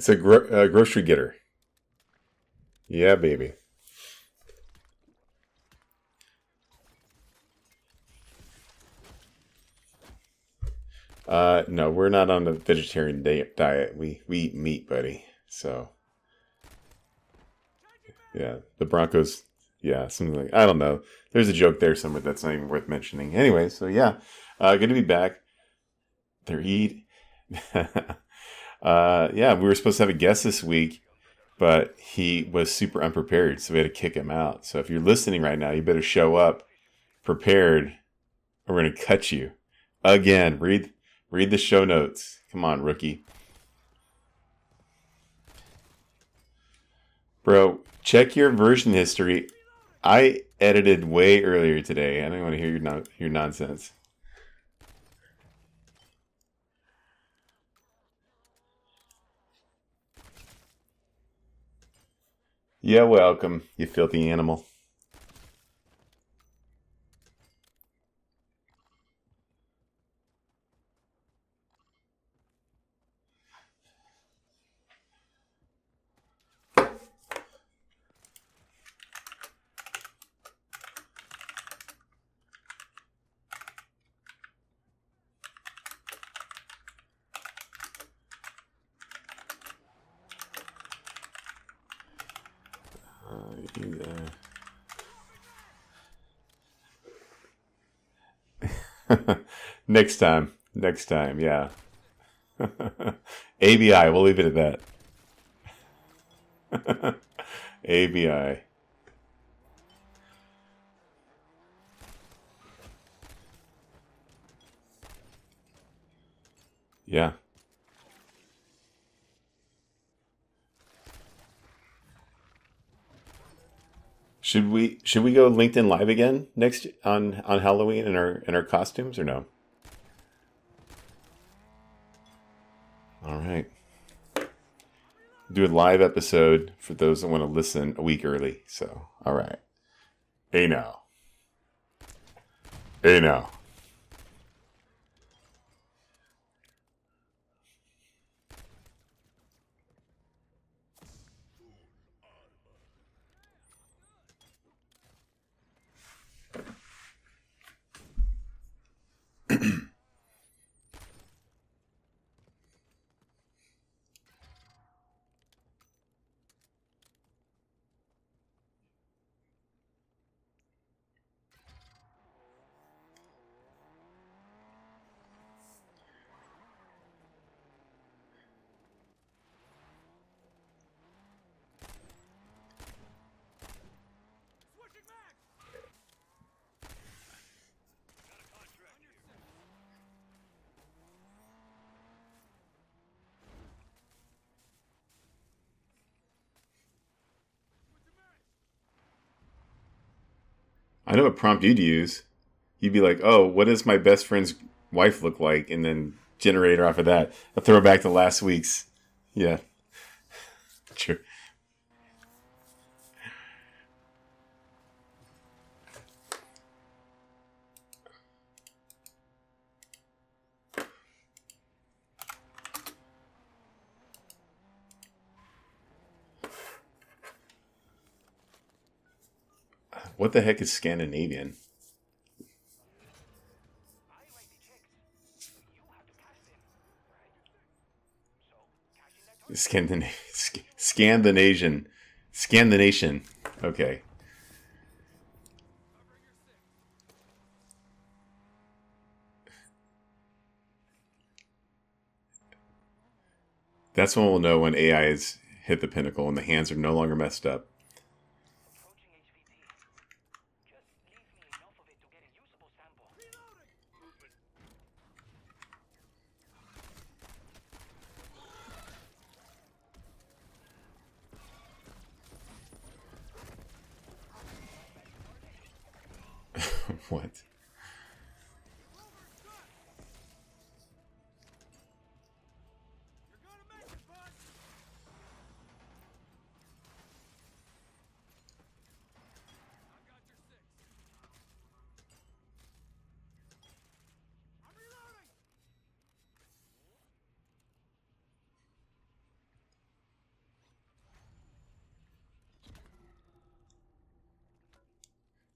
It's a grocery getter. Yeah, baby. No, we're not on the vegetarian diet. We eat meat, buddy. So, yeah, the Broncos, yeah, something like, I don't know. There's a joke there somewhere that's not even worth mentioning. Anyway, so yeah, good to be back. They're eat. Yeah, we were supposed to have a guest this week, but he was super unprepared, so we had to kick him out. So if you're listening right now, you better show up prepared, or we're gonna cut you. Again, read the show notes. Come on, rookie. Bro, check your version history. I edited way earlier today. I don't want to hear your nonsense. Yeah, welcome, you filthy animal. Next time. Next time, yeah. ABI, we'll leave it at that. ABI. Yeah. Should we go LinkedIn Live again next on Halloween in our costumes or no? All right. Do a live episode for those that want to listen a week early. So, all right. Hey now. Hey now. I know what prompt you'd use. You'd be like, "Oh, what does my best friend's wife look like?" And then generator off of that. A throwback to last week's. Yeah, true. What the heck is Scandinavian? Scandinavian. Scandination. Okay. That's when we'll know when AI has hit the pinnacle and the hands are no longer messed up. What?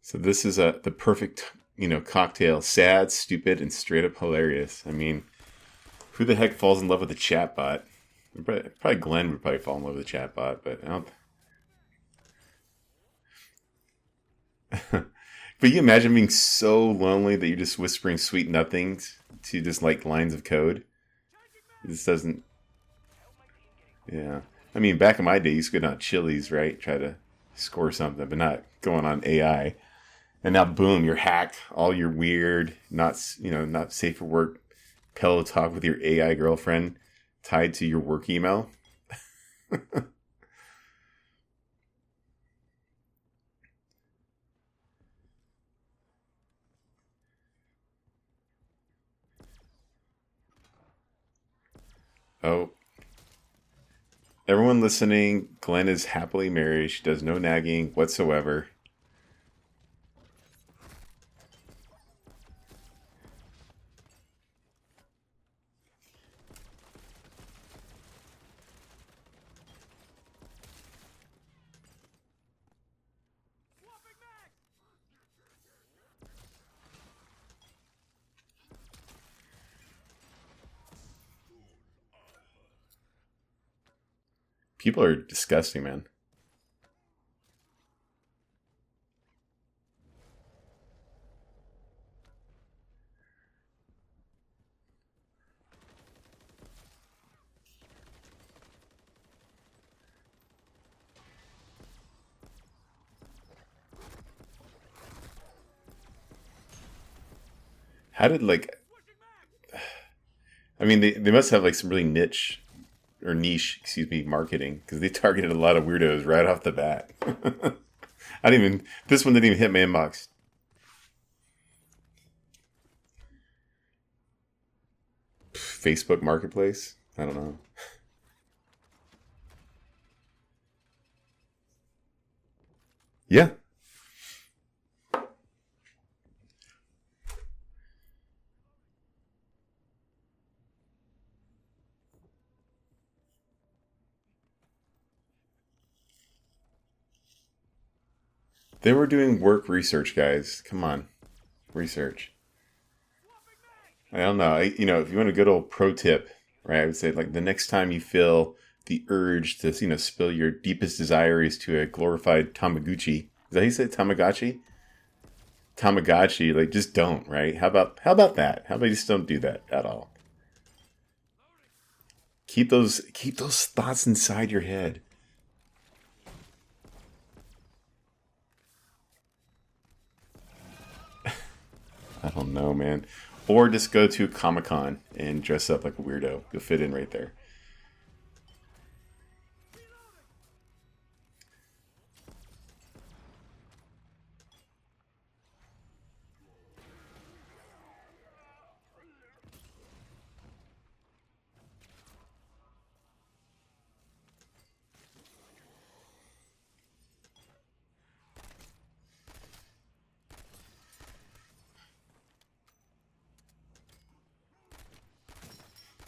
So this is the perfect, cocktail. Sad, stupid, and straight up hilarious. I mean, who the heck falls in love with a chatbot? Probably Glenn would probably fall in love with a chatbot, but I don't. But you imagine being so lonely that you're just whispering sweet nothings to just like lines of code. This doesn't. Yeah. I mean, back in my day, you used to go down to Chili's, right? Try to score something, but not going on AI. And now, boom, you're hacked. All your weird, not safe for work pillow talk with your AI girlfriend tied to your work email. Oh, everyone listening, Glenn is happily married. She does no nagging whatsoever. People are disgusting, man. How did I mean, they must have like some really niche, excuse me, marketing because they targeted a lot of weirdos right off the bat. I didn't even, this one didn't even hit my inbox. Facebook Marketplace? I don't know. Yeah. They were doing work research, guys. Come on. Research. I don't know. If you want a good old pro tip, right, I would say like the next time you feel the urge to, spill your deepest desires to a glorified Tamagotchi. Is that how you say it? Tamagotchi? Tamagotchi, like just don't, right? How about that? How about you just don't do that at all? Keep those thoughts inside your head. I don't know, man. Or just go to Comic Con and dress up like a weirdo. You'll fit in right there.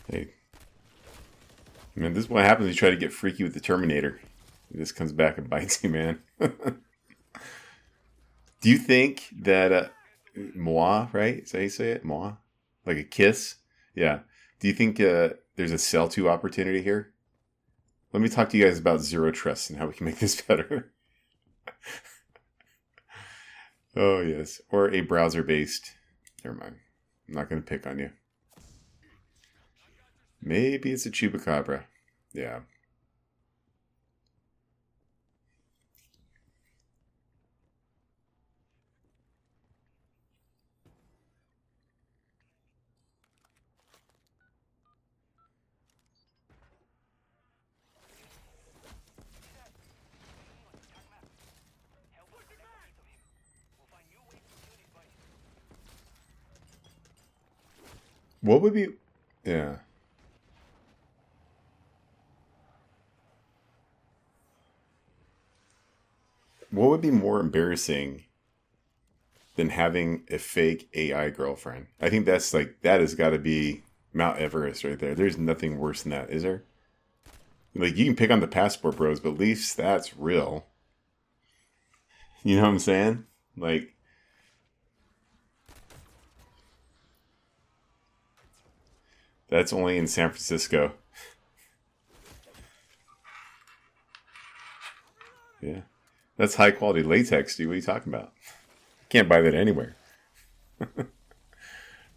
Hey, man, this is what happens when you try to get freaky with the Terminator. It just comes back and bites you, man. Do you think that Muah, right? Is that how you say it? Muah? Like a kiss? Yeah. Do you think there's a sell to opportunity here? Let me talk to you guys about zero trust and how we can make this better. Oh, yes. Or a browser based. Never mind. I'm not going to pick on you. Maybe it's a chupacabra. Yeah. What would be. Yeah. What would be more embarrassing than having a fake AI girlfriend? I think that has got to be Mount Everest right there. There's nothing worse than that, is there? Like, you can pick on the passport bros, but at least that's real. You know what I'm saying? Like, That's only in San Francisco. Yeah. That's high quality latex, dude. What are you talking about? Can't buy that anywhere.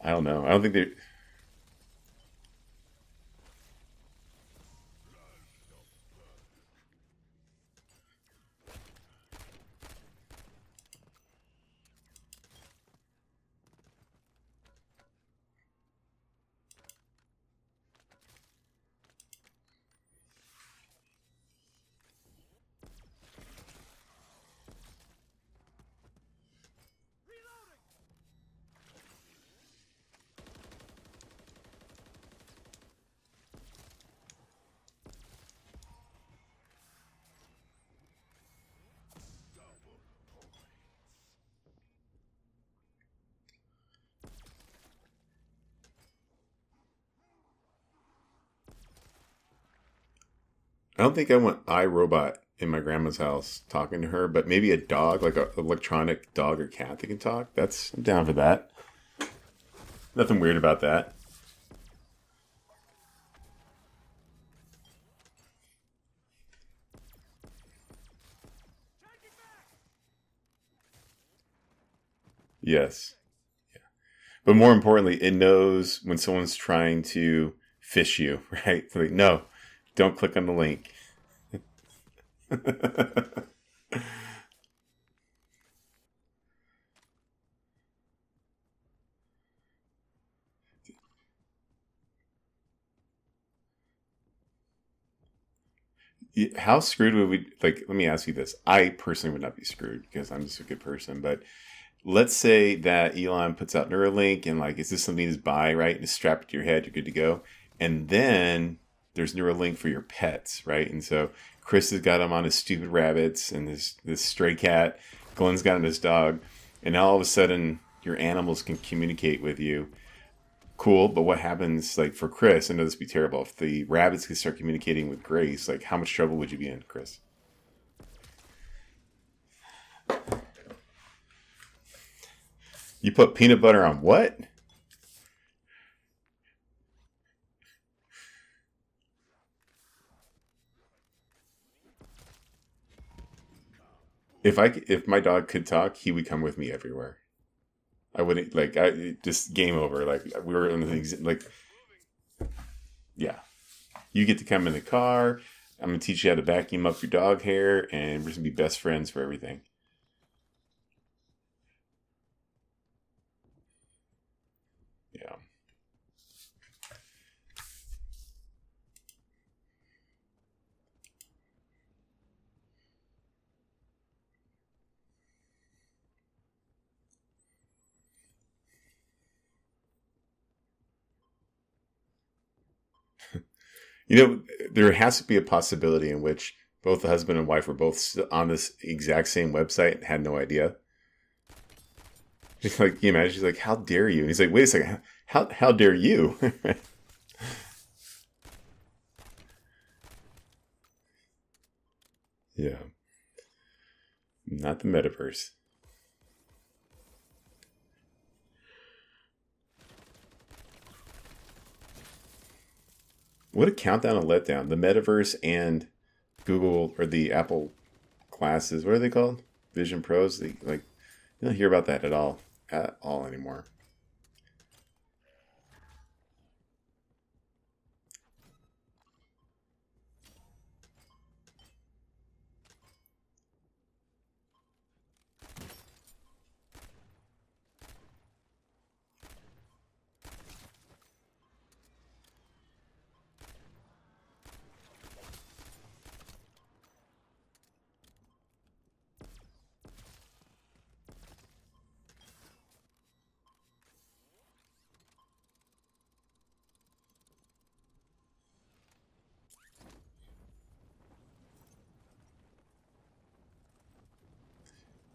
I don't know. I don't think they. I don't think I want iRobot in my grandma's house talking to her, but maybe a dog, like a electronic dog or cat that can talk. I'm down for that. Nothing weird about that. Yes. But more importantly, it knows when someone's trying to fish you, right? It's like, no, don't click on the link. How screwed would we, like, let me ask you this. I personally would not be screwed because I'm just a good person, but let's say that Elon puts out Neuralink and like, is this something to just buy, right? And just strap it to your head, you're good to go. And then there's Neuralink for your pets, right? And so Chris has got him on his stupid rabbits and this stray cat. Glenn's got him his dog. And now all of a sudden your animals can communicate with you. Cool, but what happens like for Chris? I know this would be terrible. If the rabbits could start communicating with Grace, like how much trouble would you be in, Chris? You put peanut butter on what? If my dog could talk, he would come with me everywhere. I wouldn't like I just game over. Like we were in the like yeah. You get to come in the car. I'm gonna teach you how to vacuum up your dog hair, and we're gonna be best friends for everything. Yeah. You know, there has to be a possibility in which both the husband and wife were both on this exact same website and had no idea. She's like, you imagine, she's like, "How dare you?" And he's like, "Wait a second, how dare you?" Yeah, not the metaverse. What a countdown and letdown! The metaverse and Google or the Apple glasses. What are they called? Vision Pros. Like you don't hear about that at all anymore.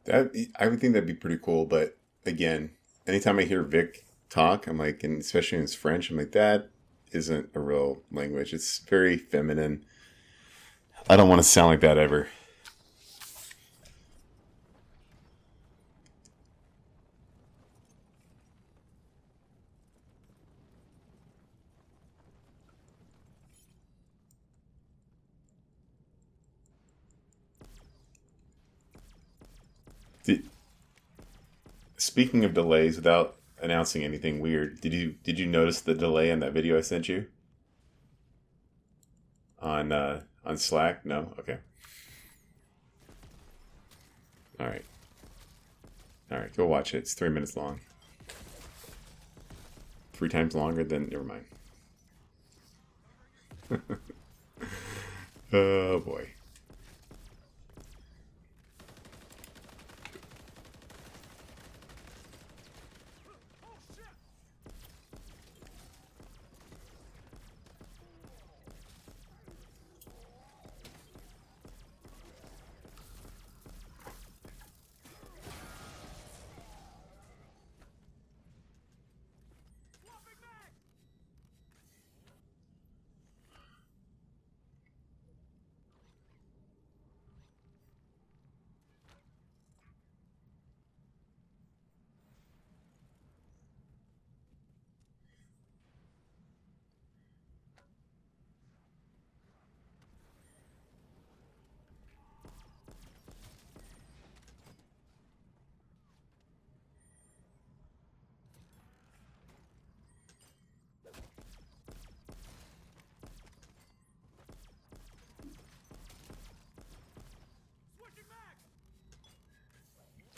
That I would think that'd be pretty cool, but again, anytime I hear Vic talk, I'm like, and especially in his French, I'm like, that isn't a real language. It's very feminine. I don't want to sound like that ever. Speaking of delays, without announcing anything weird, did you notice the delay in that video I sent you on Slack? No. Okay. All right. All right. Go watch it. It's 3 minutes long. 3 times longer than. Never mind. Oh boy.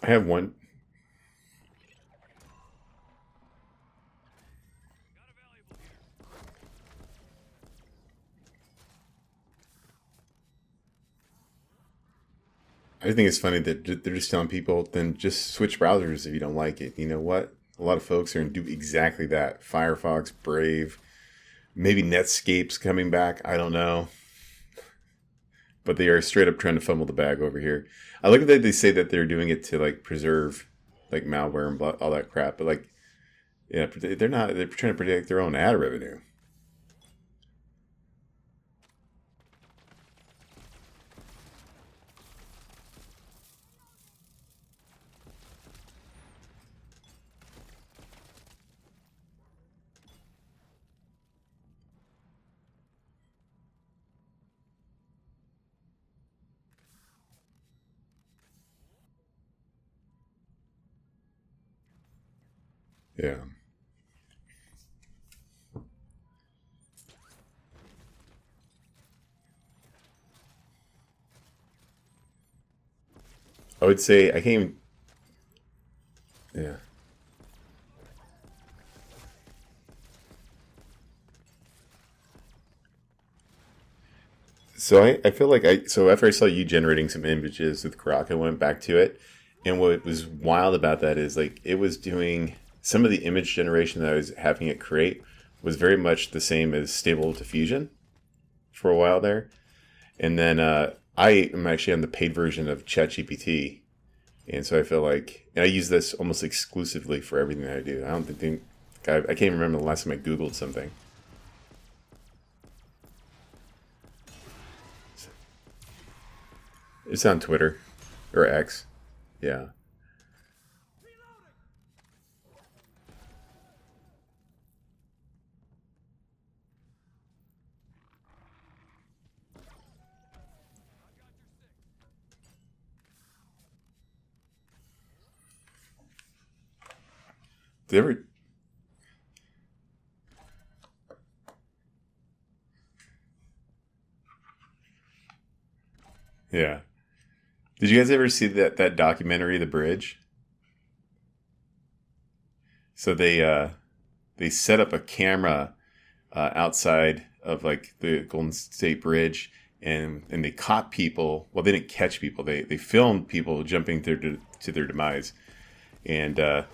I have one. I think it's funny that they're just telling people, then just switch browsers if you don't like it. You know what? A lot of folks are going to do exactly that. Firefox, Brave, maybe Netscape's coming back. I don't know. But they are straight up trying to fumble the bag over here. I like that they say that they're doing it to like preserve like malware and all that crap. But like, yeah, they're not. They're trying to protect their own ad revenue. Yeah. I would say I can't even. Yeah. So I feel like so after I saw you generating some images with Grok, I went back to it, and what was wild about that is like it was doing some of the image generation that I was having it create was very much the same as Stable Diffusion for a while there, and then I am actually on the paid version of ChatGPT, and so I feel like and I use this almost exclusively for everything that I do. I don't think I can't remember the last time I Googled something. It's on Twitter or X. Yeah. Did you ever? Yeah. Did you guys ever see that documentary, The Bridge? So they set up a camera outside of like the Golden State Bridge, and they caught people. Well, they didn't catch people. They filmed people jumping to their demise, and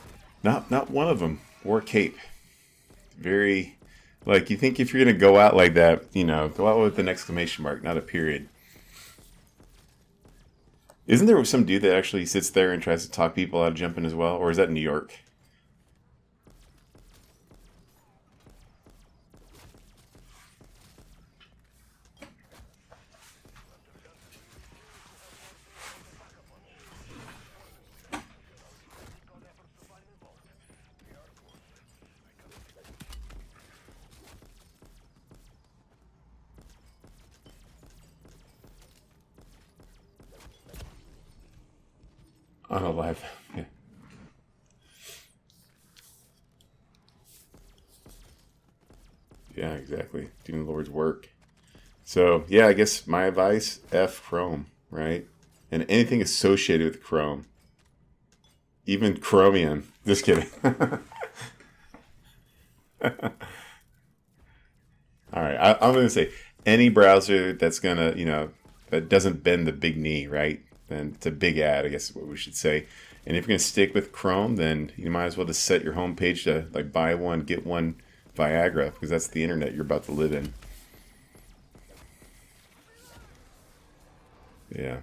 not one of them wore a cape. Very like you think if you're gonna go out like that, go out with an exclamation mark, not a period. Isn't there some dude that actually sits there and tries to talk people out of jumping as well, or is that New York? On a live. Yeah. Yeah, exactly. Doing the Lord's work. So, yeah, I guess my advice, F Chrome, right? And anything associated with Chrome. Even Chromium. Just kidding. All right. I'm going to say any browser that's going to, that doesn't bend the big knee, right? Then it's a big ad, I guess is what we should say. And if you're going to stick with Chrome, then you might as well just set your homepage to like buy one, get one Viagra, because that's the internet you're about to live in. Yeah.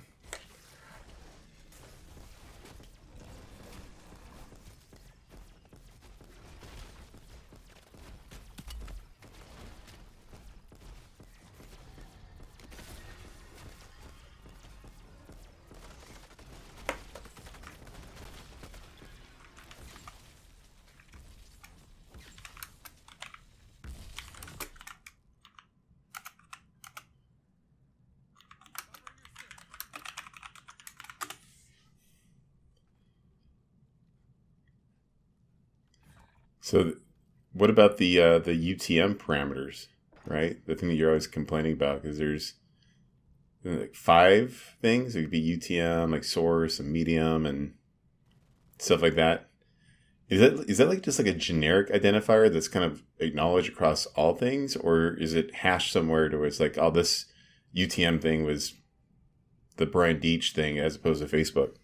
So, what about the UTM parameters, right? The thing that you're always complaining about, because there's like 5 things. It could be UTM, like source and medium and stuff like that. Is that like just like a generic identifier that's kind of acknowledged across all things, or is it hashed somewhere to where it's like, oh, this UTM thing was the Brian Deitch thing as opposed to Facebook?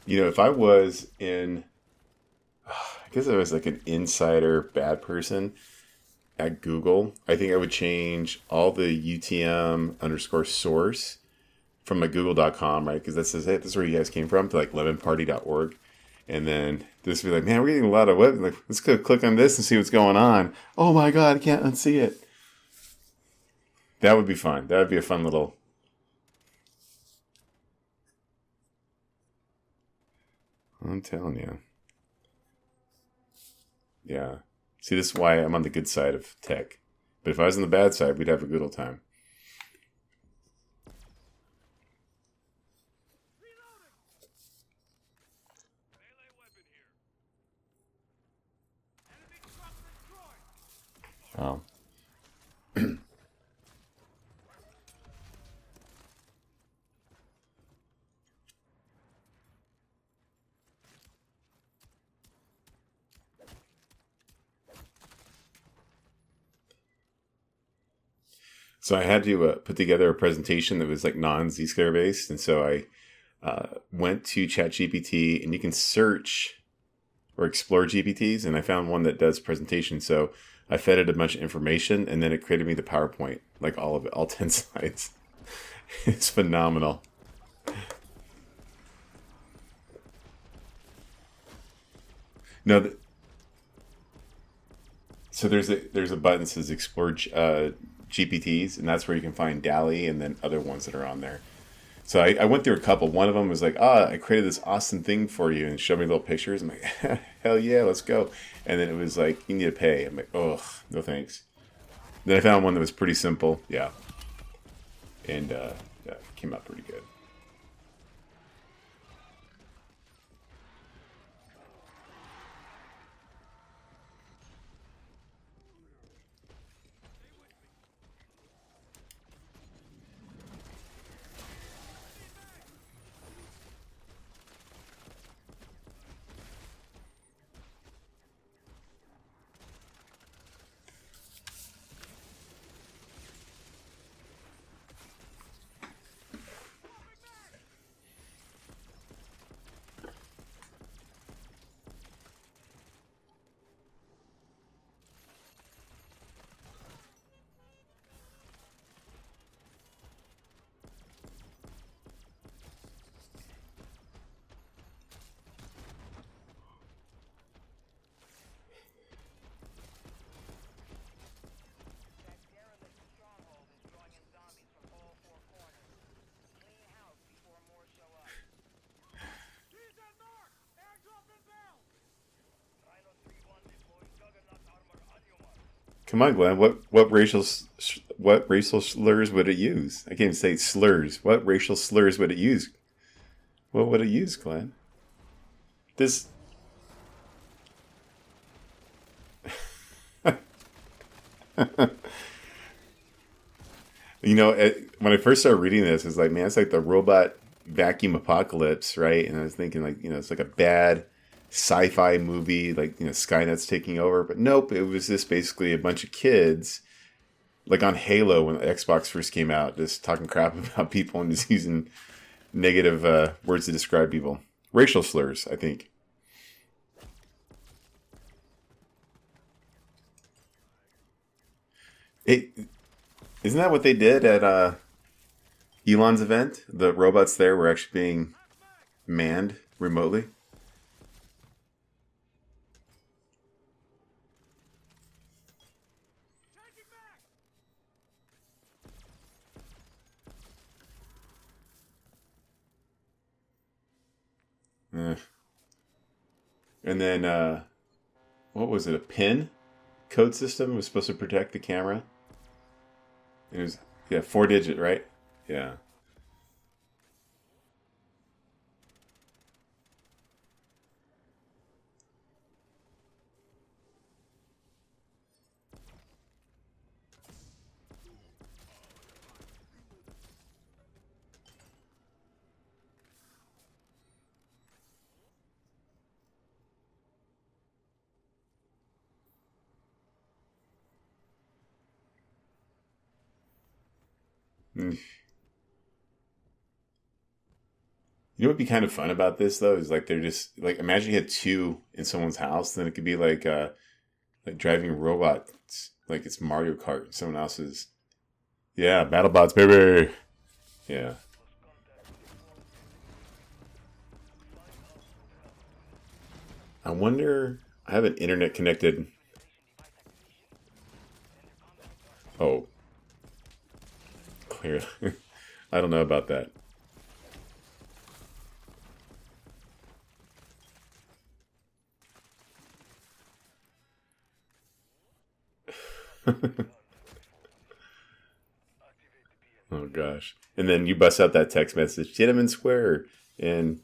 If I was in, I guess I was like an insider bad person at Google, I think I would change all the UTM underscore source from like google.com, right? Because that says, hey, this is where you guys came from, to like lemonparty.org. And then this would be like, man, we're getting a lot of web. Like, let's go click on this and see what's going on. Oh my God, I can't unsee it. That would be fun. That would be a fun little. I'm telling you. Yeah. See, this is why I'm on the good side of tech. But if I was on the bad side, we'd have a good old time. Oh. So I had to put together a presentation that was like non-Zscaler based. And so I went to ChatGPT, and you can search or explore GPTs. And I found one that does presentation. So I fed it a bunch of information, and then it created me the PowerPoint, like all of it, all 10 slides. It's phenomenal. No, so there's a button that says explore GPTs, and that's where you can find DALI and then other ones that are on there. So I went through a couple. One of them was like, I created this awesome thing for you, and showed me little pictures. I'm like, hell yeah, let's go. And then it was like, you need to pay. I'm like, oh, no thanks. Then I found one that was pretty simple. Yeah. And yeah, it came out pretty good. Come on, Glenn. What racial slurs would it use? I can't even say slurs. What racial slurs would it use? What would it use, Glenn? This. When I first started reading this, it's like, man, it's like the robot vacuum apocalypse, right? And I was thinking, like, it's like a bad sci-fi movie, like, Skynet's taking over. But nope, it was just basically a bunch of kids, like on Halo when the Xbox first came out, just talking crap about people and just using negative words to describe people. Racial slurs, I think. It isn't that what they did at Elon's event? The robots there were actually being manned remotely. Eh. And then, what was it? A pin code system was supposed to protect the camera. It was, yeah, 4 digit, right? Yeah. Mm. You know what would be kind of fun about this though is like they're just like imagine you had two in someone's house, then it could be like driving a robot, like it's Mario Kart, someone else's. Yeah, BattleBots, baby. Yeah. I wonder. I have an internet connected. Oh, clearly. I don't know about that. Oh gosh. And then you bust out that text message, Tiananmen Square, and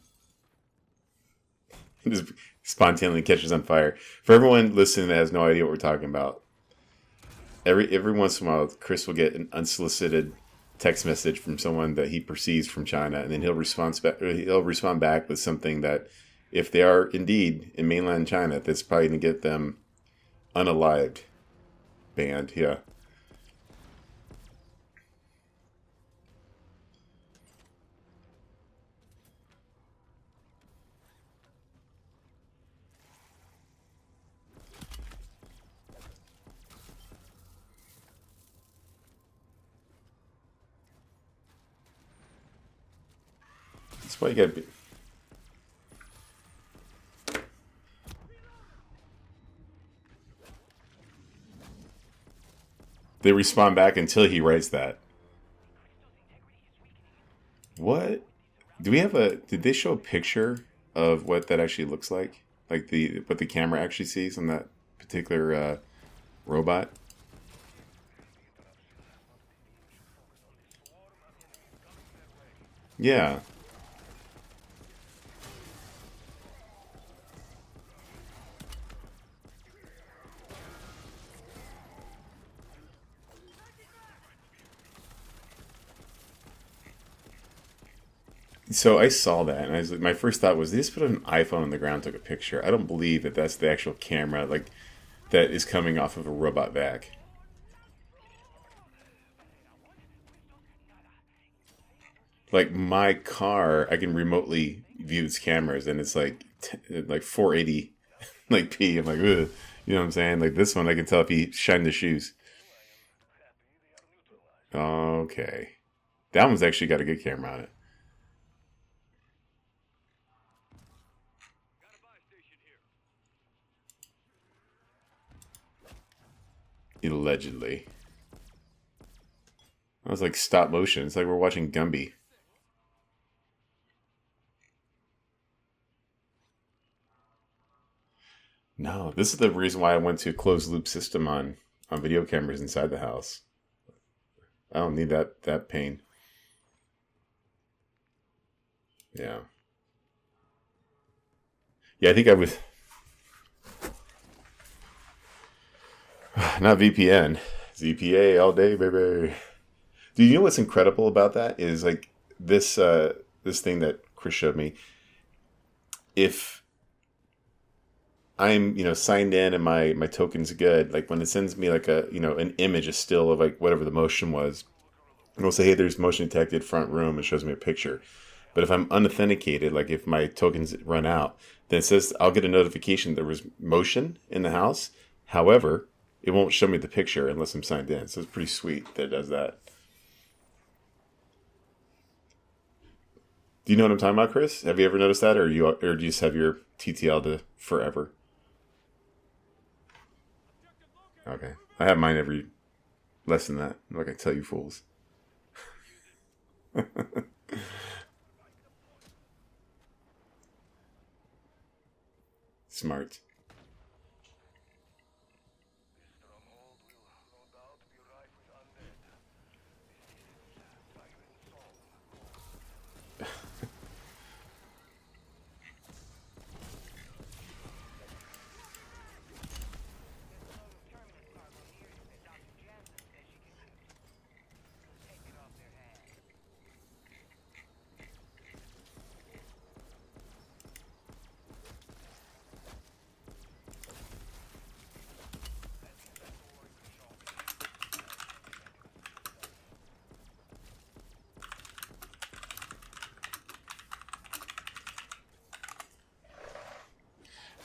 just spontaneously catches on fire. For everyone listening that has no idea what we're talking about, every once in a while, Chris will get an unsolicited text message from someone that he perceives from China, and then he'll respond back with something that, if they are indeed in mainland China, that's probably going to get them unalived, banned. Yeah, that's why you got to be. They respond back until he writes that. What? Do we have a? Did they show a picture of what that actually looks like? Like the what the camera actually sees on that particular robot? Yeah. So I saw that, and my first thought was, they just put an iPhone on the ground, took a picture. I don't believe that that's the actual camera, like that is coming off of a robot vac. Like my car, I can remotely view its cameras, and it's like 480, like P. I'm like, ugh. You know what I'm saying? Like this one, I can tell if he shined the shoes. Okay, that one's actually got a good camera on it. Allegedly, I was like stop motion. It's like we're watching Gumby. No, this is the reason why I went to a closed loop system on on video cameras inside the house. I don't need that pain. Yeah. Yeah, I think I was not VPN, ZPA all day, baby. Do you know what's incredible about that is like this thing that Chris showed me. If I'm signed in and my token's good, like when it sends me like an image, a still of like whatever the motion was, it'll say, hey, there's motion detected front room, and shows me a picture. But if I'm unauthenticated, like if my tokens run out, then it says I'll get a notification there was motion in the house. However, it won't show me the picture unless I'm signed in. So it's pretty sweet that it does that. Do you know what I'm talking about, Chris? Have you ever noticed that, or do you just have your TTL to forever? Okay, I have mine every less than that. Like I tell you fools. Smart.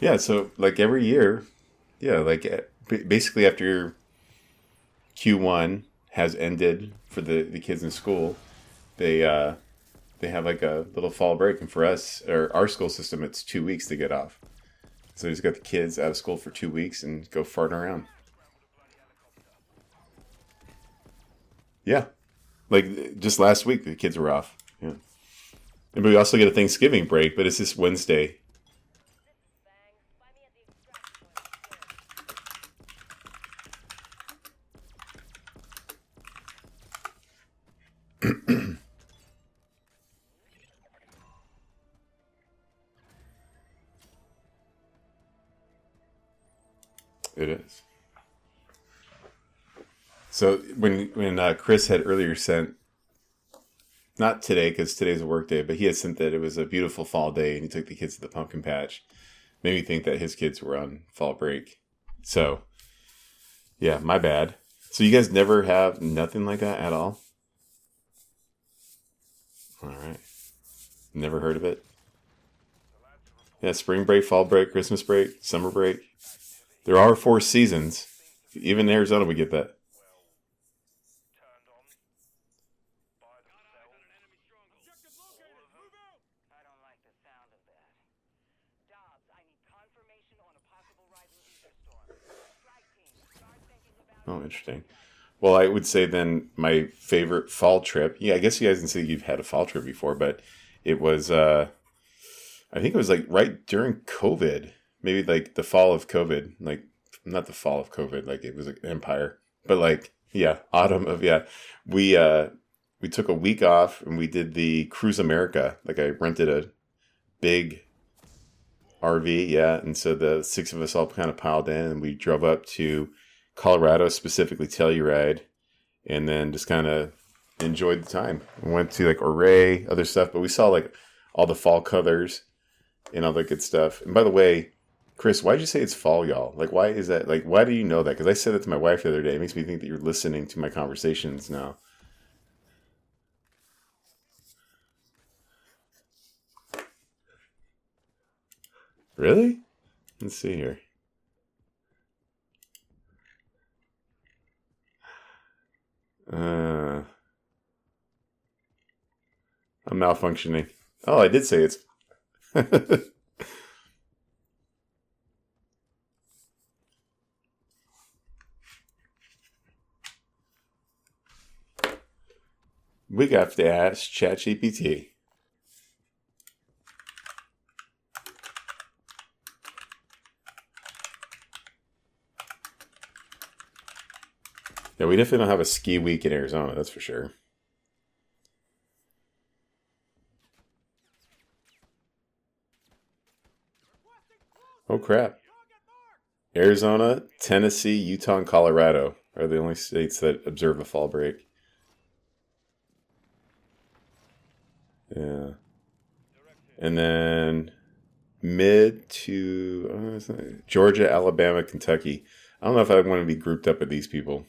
Yeah, so like every year, yeah, like basically after Q1 has ended for the kids in school, they they have like a little fall break, and for us or our school system, it's 2 weeks to get off. So we just got the kids out of school for 2 weeks and go farting around. Yeah, like just last week the kids were off. Yeah, and we also get a Thanksgiving break, but it's this Wednesday. It is. So when Chris had earlier sent, not today because today's a work day, but he had sent that it was a beautiful fall day and he took the kids to the pumpkin patch. Made me think that his kids were on fall break. So yeah, my bad. So you guys never have nothing like that at all? All right. Never heard of it? Yeah, spring break, fall break, Christmas break, summer break. There are 4 seasons. Even in Arizona, we get that. Oh, interesting. Well, I would say then my favorite fall trip. Yeah, I guess you guys can say you've had a fall trip before, but it was I think it was like right during COVID, maybe like the fall of COVID, like not the fall of COVID, like it was like Empire, but like yeah, autumn of yeah, we uh we took a week off and we did the Cruise America. Like I rented a big RV, yeah, and so the six of us all kind of piled in and we drove up to Colorado, specifically Telluride, and then just kind of enjoyed the time. We went to like Ouray, other stuff, but we saw like all the fall colors and all that good stuff. And by the way, Chris, why did you say it's fall, y'all? Like, why is that? Like, why do you know that? Because I said that to my wife the other day. It makes me think that you're listening to my conversations now. Really? Let's see here. Uh, I'm malfunctioning. Oh, I did say it's. We got to ask ChatGPT. Yeah, we definitely don't have a ski week in Arizona, that's for sure. Oh crap. Arizona, Tennessee, Utah, and Colorado are the only states that observe a fall break. Yeah. And then mid to Georgia, Alabama, Kentucky. I don't know if I want to be grouped up with these people.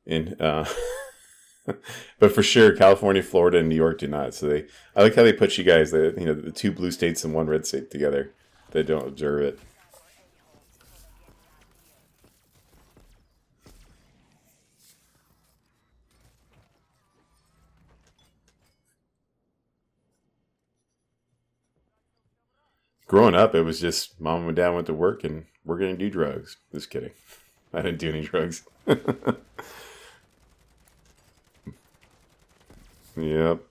In but for sure, California, Florida, and New York do not. So I like how they put you guys, the two blue states and one red state together. They don't observe it. Growing up, it was just mom and dad went to work and we're gonna do drugs. Just kidding. I didn't do any drugs. Yep,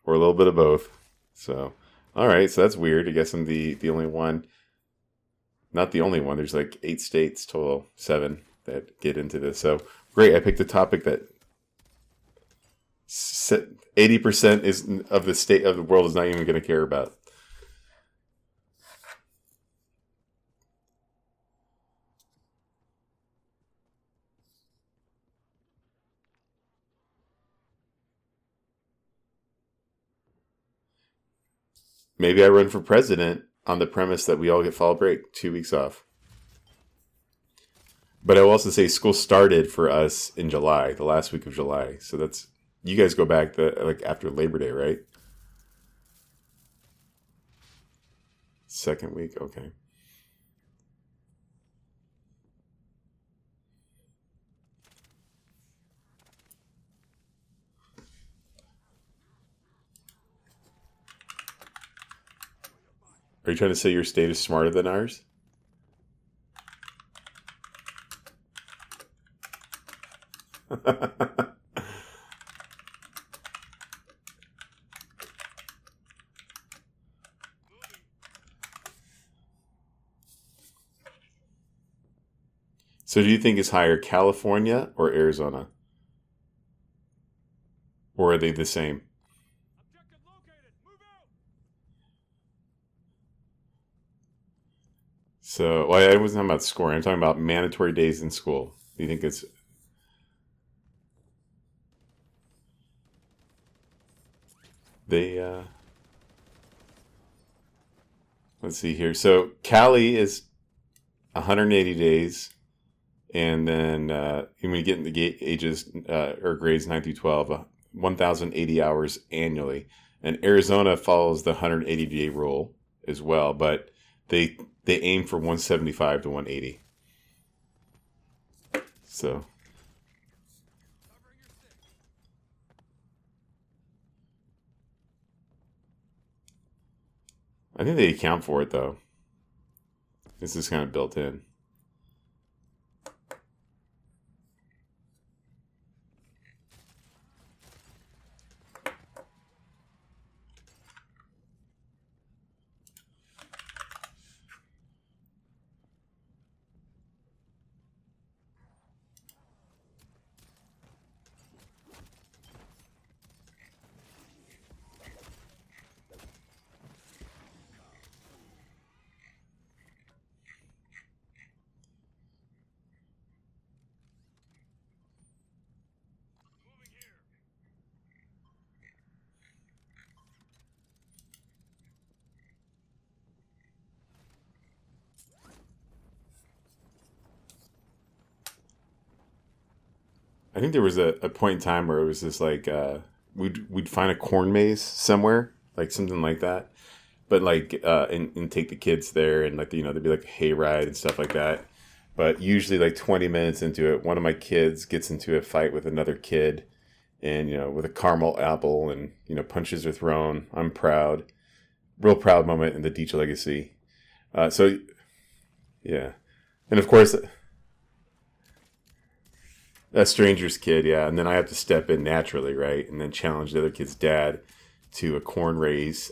or a little bit of both. So, all right. So that's weird. I guess I'm the only one. Not the only one. There's like 8 states total, 7 that get into this. So great. I picked a topic that 80% is of the state of the world is not even going to care about. Maybe I run for president on the premise that we all get fall break, 2 weeks off. But I will also say school started for us in July, the last week of July. So that's you guys go back like after Labor Day, right? Second week, okay. Are you trying to say your state is smarter than ours? So do you think it's higher California or Arizona? Or are they the same? So well, I wasn't talking about scoring. I'm talking about mandatory days in school. Do you think it's they let's see here. So Cali is 180 days, and then when you get into ages or grades 9 through 12, 1,080 hours annually. And Arizona follows the 180-day rule as well, but they they aim for 175 to 180. So I think they account for it though. This is kind of built in. I think there was a point in time where it was just like we'd find a corn maze somewhere, like something like that. But like and take the kids there and like there'd be like a hayride and stuff like that. But usually like 20 minutes into it, one of my kids gets into a fight with another kid and with a caramel apple and punches are thrown. I'm proud. Real proud moment in the Deitch legacy. So yeah. And of course a stranger's kid, yeah, and then I have to step in naturally, right, and then challenge the other kid's dad to a corn maze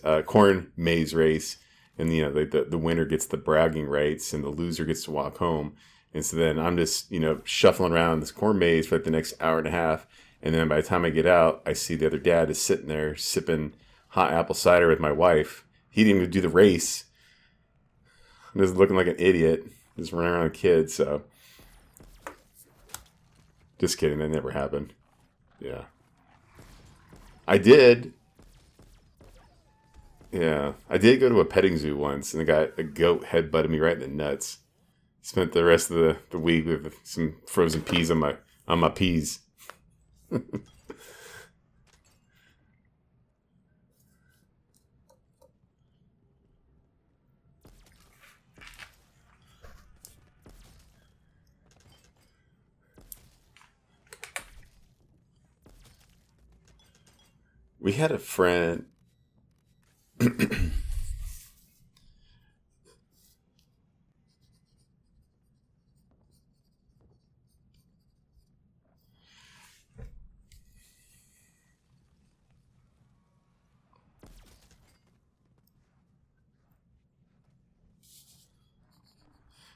race, and the winner gets the bragging rights, and the loser gets to walk home. And so then I'm just, shuffling around this corn maze for like the next hour and a half. And then by the time I get out, I see the other dad is sitting there sipping hot apple cider with my wife. He didn't even do the race. I'm just looking like an idiot, just running around with kids. So, just kidding. That never happened. Yeah. I did. Yeah. I did go to a petting zoo once, and a goat headbutted me right in the nuts. Spent the rest of the week with some frozen peas on my peas. We had a friend.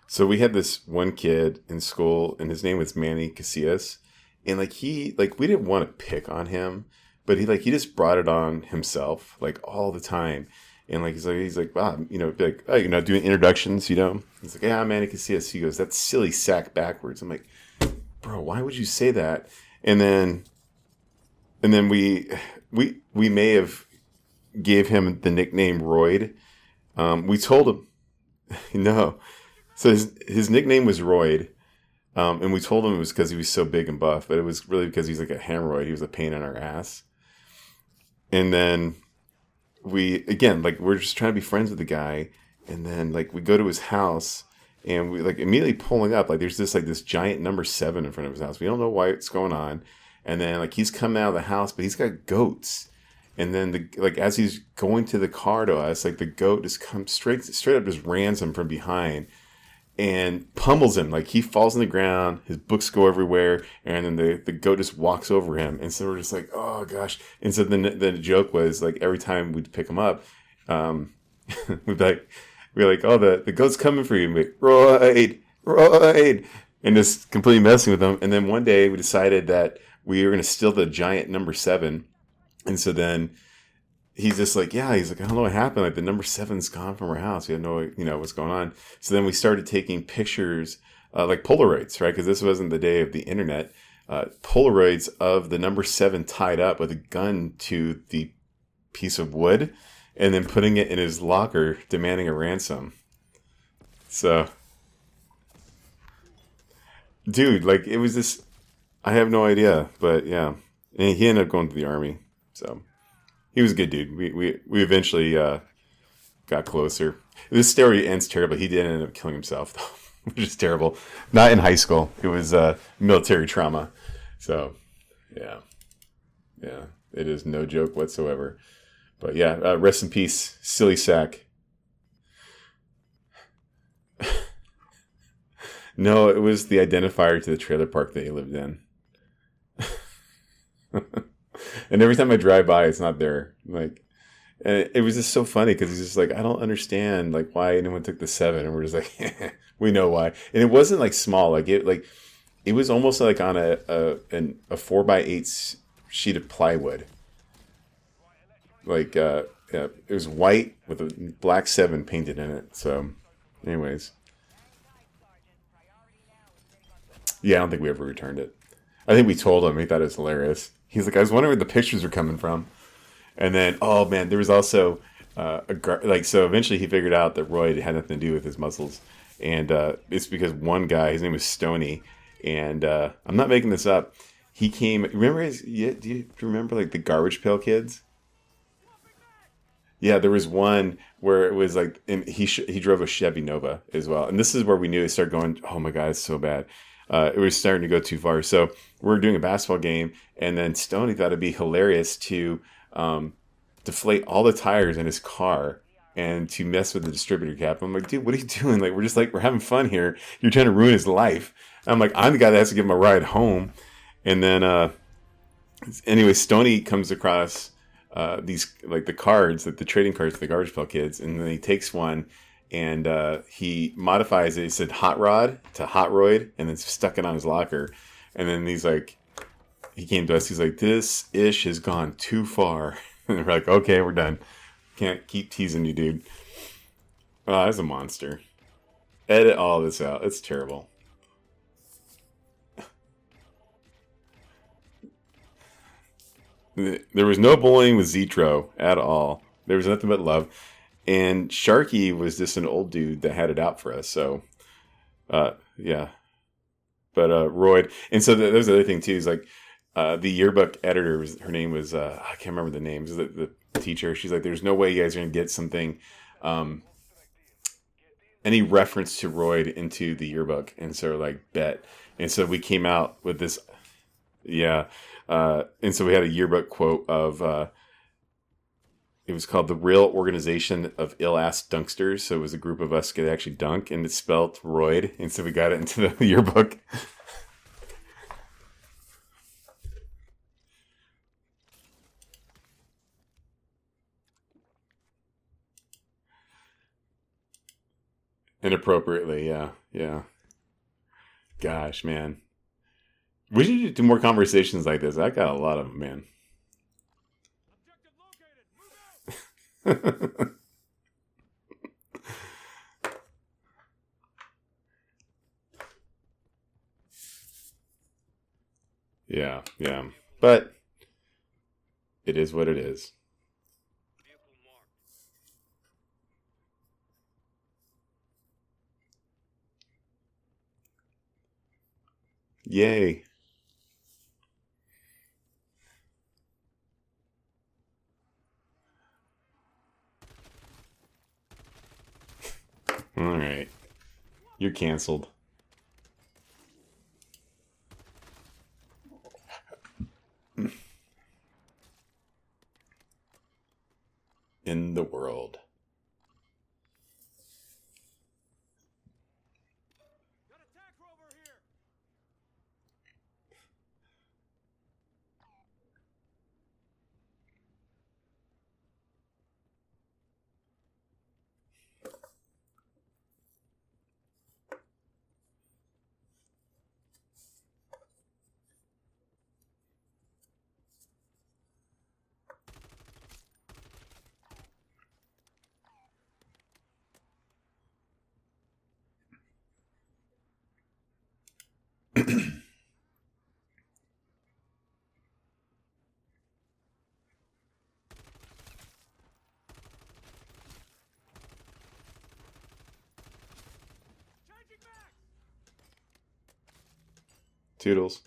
So we had this one kid in school, and his name was Manny Casillas, and we didn't want to pick on him, but he just brought it on himself like all the time, and he's like wow, be like, oh, doing introductions, he's like, yeah, I'm Manny Casillas. He goes, that's silly sack backwards. I'm like, bro, why would you say that? And then we may have gave him the nickname Royd. We told him no. So his nickname was Royd, and we told him it was because he was so big and buff, but it was really because he's like a hemorrhoid. He was a pain in our ass. And then we're just trying to be friends with the guy, and then we go to his house, and we immediately pulling up, there's this giant number 7 in front of his house. We don't know why it's going on, and then he's coming out of the house, but he's got goats. And then as he's going to the car to us, the goat just comes straight up, just rams him from behind and pummels him. He falls on the ground, his books go everywhere, and then the goat just walks over him. And so we're just like, oh gosh. And so then the joke was every time we'd pick him up, we'd be like, oh, the goat's coming for you. And we'd be Royd, and just completely messing with him. And then one day we decided that we were going to steal the giant number 7. And so then he's just I don't know what happened. The number 7's gone from our house. We had no, what's going on. So then we started taking pictures, Polaroids, right? Because this wasn't the day of the internet. Polaroids of the number 7 tied up with a gun to the piece of wood, and then putting it in his locker, demanding a ransom. So, dude, it was this. I have no idea, but yeah, and he ended up going to the army. So. He was a good dude. We eventually got closer. This story ends terribly. He did end up killing himself, though, which is terrible. Not in high school. It was military trauma. So, yeah. It is no joke whatsoever. But yeah, rest in peace, silly sack. No, it was the identifier to the trailer park that he lived in. And every time I drive by, it's not there. And it was just so funny because he's just I don't understand why anyone took the 7, and we're just we know why. And it wasn't small. It was almost on a 4x8 sheet of plywood. Yeah, it was white with a black 7 painted in it. So, anyways, yeah, I don't think we ever returned it. I think we told him. He thought it was hilarious. He's like, I was wondering where the pictures were coming from. And then, oh man, there was also so eventually he figured out that Roy had nothing to do with his muscles. And it's because one guy, his name was Stoney, and I'm not making this up. He came, remember do you remember the Garbage Pail Kids? Yeah, there was one where it was and he drove a Chevy Nova as well. And this is where we knew it started going, oh my God, it's so bad. It was starting to go too far. So we're doing a basketball game, and then Stoney thought it'd be hilarious to deflate all the tires in his car and to mess with the distributor cap. I'm like, dude, what are you doing? We're just we're having fun here. You're trying to ruin his life. And I'm the guy that has to give him a ride home. And then, anyway, Stoney comes across these the cards, the trading cards for the Garbage Pail Kids, and then he takes one, and he modifies it. He said hot rod to hot roid, and then stuck it on his locker. And then he's like, he came to us. He's like, this ish has gone too far. And we're like, okay, we're done. Can't keep teasing you, dude. Oh, that's a monster. Edit all this out. It's terrible. There was no bullying with Zetro at all. There was nothing but love. And Sharky was just an old dude that had it out for us. So, yeah. But Royd, and so there's the other thing too. Is like the yearbook editor was, her name was I can't remember the names. The teacher. She's like, "There's no way you guys are gonna get something, any reference to Royd into the yearbook." And so we're like, bet. And so we came out with this, yeah. And so we had a yearbook quote of it was called "The Real Organization of Ill-Ass Dunksters." So it was a group of us that actually dunk, and it's spelled Royd. And so we got it into the yearbook. Inappropriately, yeah, yeah. Gosh, man, we should do more conversations like this. I got a lot of them, man. Yeah, yeah, but it is what it is. Yay! All right, you're canceled. In the world. Toodles.